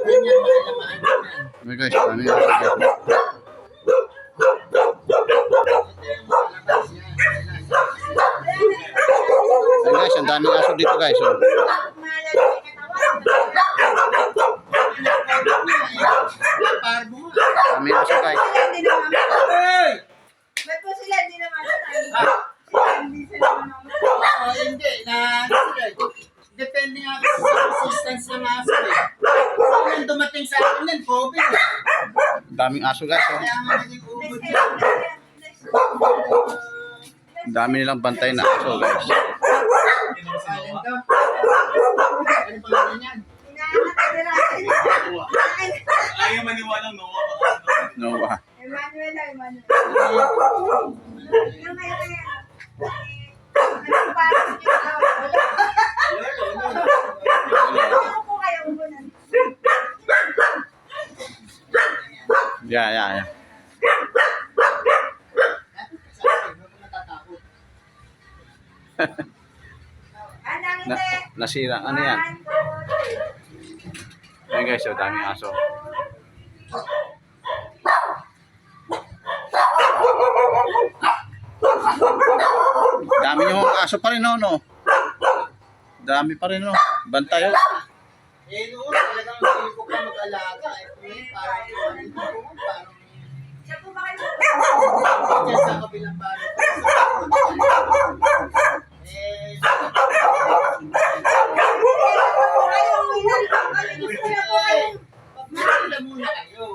Ganyan, malalamaan yan. Okay guys, daming aso guys. Ito yung malabas yan. Ayan guys, ang daming aso dito guys. Oh. Parbo nga. Daming aso guys. Hey! Ba't po sila hindi naman tayo? Hindi sila naman. Oo, hindi. Depende nga kasi sa resistance ng aso eh. Kung yung dumating sa akin yan, COVID. Daming aso guys. Oh. Kaya nga naging ubod yan. Ang dami nilang bantay na aso guys. Silent daw. Ano pangalan yan? Ayaw maniwala ng Noah. Noah. Emmanuel lang, Emmanuel. Yung kaya anong parang yung wala. Ano po kayo upunan? Yeah. Anang hindi. Nasira. Ano yan? Ayan guys, oh, daming aso. Dami yung aso pa rin, no? Dami pa rin, no? Bantay, oh. Eh, noon talagang hindi ko pa mag-alaga. Eh, parang Siya po ba kayo? dyan sa kabilang bago. Eh, Gusto niyo po kayo. magmahal muna kayo.